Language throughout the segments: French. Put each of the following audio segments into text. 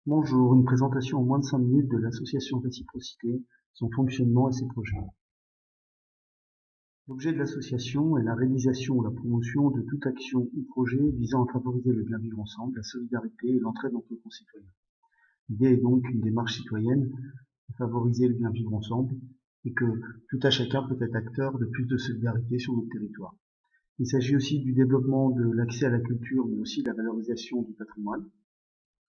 Bonjour, une présentation en moins de 5 minutes de l'association Réciprocité, son fonctionnement et ses projets. L'objet de l'association est la réalisation ou la promotion de toute action ou projet visant à favoriser le bien vivre ensemble, la solidarité et l'entraide entre concitoyens. L'idée est donc une démarche citoyenne de favoriser le bien vivre ensemble et que tout à chacun peut être acteur de plus de solidarité sur notre territoire. Il s'agit aussi du développement de l'accès à la culture, mais aussi de la valorisation du patrimoine.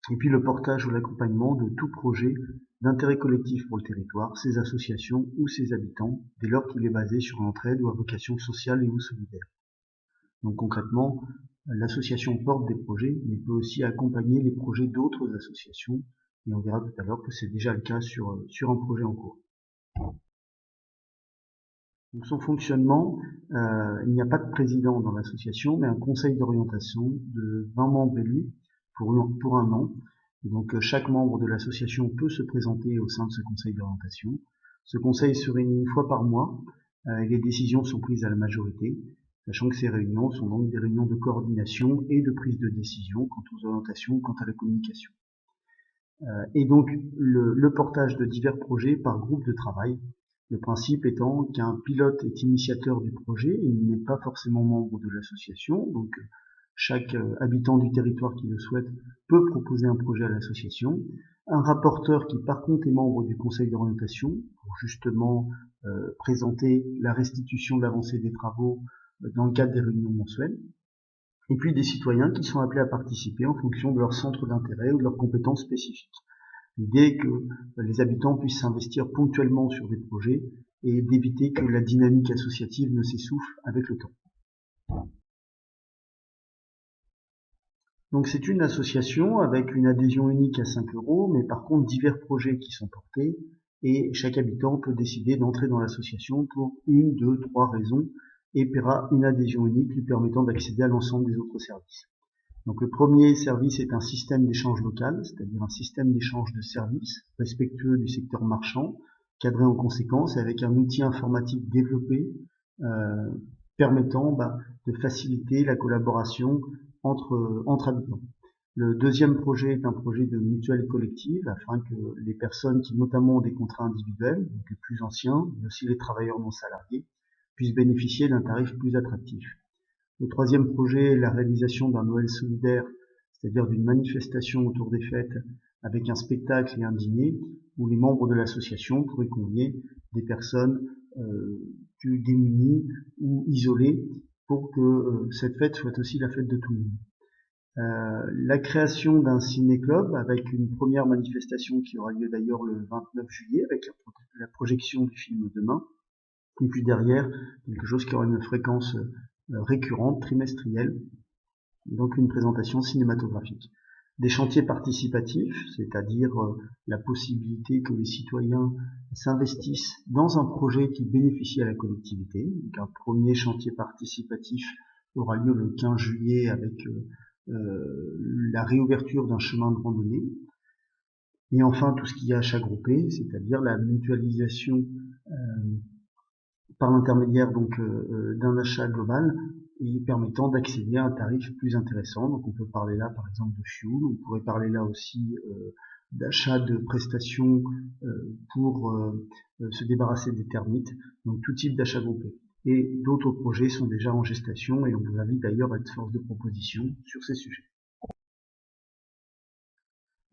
Et puis le portage ou l'accompagnement de tout projet d'intérêt collectif pour le territoire, ses associations ou ses habitants, dès lors qu'il est basé sur l'entraide ou à vocation sociale et ou solidaire. Donc concrètement, l'association porte des projets, mais peut aussi accompagner les projets d'autres associations, et on verra tout à l'heure que c'est déjà le cas sur un projet en cours. Donc son fonctionnement, il n'y a pas de président dans l'association, mais un conseil d'orientation de 20 membres élus pour un an. Et donc chaque membre de l'association peut se présenter au sein de ce conseil d'orientation. Ce conseil se réunit une fois par mois et les décisions sont prises à la majorité, sachant que ces réunions sont donc des réunions de coordination et de prise de décision quant aux orientations, quant à la communication. Et donc le portage de divers projets par groupe de travail. Le principe étant qu'un pilote est initiateur du projet et il n'est pas forcément membre de l'association, donc chaque habitant du territoire qui le souhaite peut proposer un projet à l'association. Un rapporteur qui par contre est membre du conseil d'orientation pour justement présenter la restitution de l'avancée des travaux dans le cadre des réunions mensuelles. Et puis des citoyens qui sont appelés à participer en fonction de leur centre d'intérêt ou de leurs compétences spécifiques. L'idée est que les habitants puissent s'investir ponctuellement sur des projets et d'éviter que la dynamique associative ne s'essouffle avec le temps. Donc c'est une association avec une adhésion unique à 5 €, mais par contre divers projets qui sont portés et chaque habitant peut décider d'entrer dans l'association pour 1, 2, 3 raisons et paiera une adhésion unique lui permettant d'accéder à l'ensemble des autres services. Donc le premier service est un système d'échange local, c'est-à-dire un système d'échange de services respectueux du secteur marchand, cadré en conséquence avec un outil informatique développé permettant de faciliter la collaboration entre habitants. Le deuxième projet est un projet de mutuelle collective afin que les personnes qui notamment ont des contrats individuels, donc les plus anciens, mais aussi les travailleurs non salariés, puissent bénéficier d'un tarif plus attractif. Le troisième projet est la réalisation d'un Noël solidaire, c'est-à-dire d'une manifestation autour des fêtes avec un spectacle et un dîner où les membres de l'association pourraient convier des personnes plus démunies ou isolées pour que cette fête soit aussi la fête de tout le monde. La création d'un ciné-club avec une première manifestation qui aura lieu d'ailleurs le 29 juillet avec la projection du film Demain. Et puis derrière, quelque chose qui aura une fréquence récurrente, trimestrielle, donc une présentation cinématographique. Des chantiers participatifs, c'est-à-dire la possibilité que les citoyens s'investissent dans un projet qui bénéficie à la collectivité. Donc un premier chantier participatif aura lieu le 15 juillet avec la réouverture d'un chemin de randonnée. Et enfin, tout ce qui est achat groupé, c'est-à-dire la mutualisation par l'intermédiaire donc d'un achat global et permettant d'accéder à un tarif plus intéressant. Donc on peut parler là par exemple de fuel, on pourrait parler là aussi d'achat de prestations pour se débarrasser des termites, donc tout type d'achat groupé. Et d'autres projets sont déjà en gestation et on vous invite d'ailleurs à être force de proposition sur ces sujets.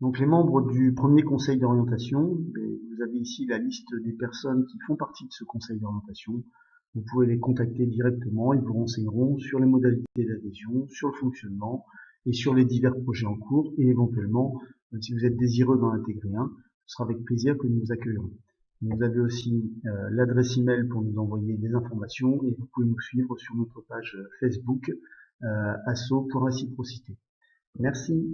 Donc les membres du premier conseil d'orientation, vous avez ici la liste des personnes qui font partie de ce conseil d'orientation. Vous pouvez les contacter directement, ils vous renseigneront sur les modalités d'adhésion, sur le fonctionnement et sur les divers projets en cours et éventuellement, si vous êtes désireux d'en intégrer un, ce sera avec plaisir que nous vous accueillerons. Vous avez aussi l'adresse email pour nous envoyer des informations et vous pouvez nous suivre sur notre page Facebook asso.réciprocité. Merci.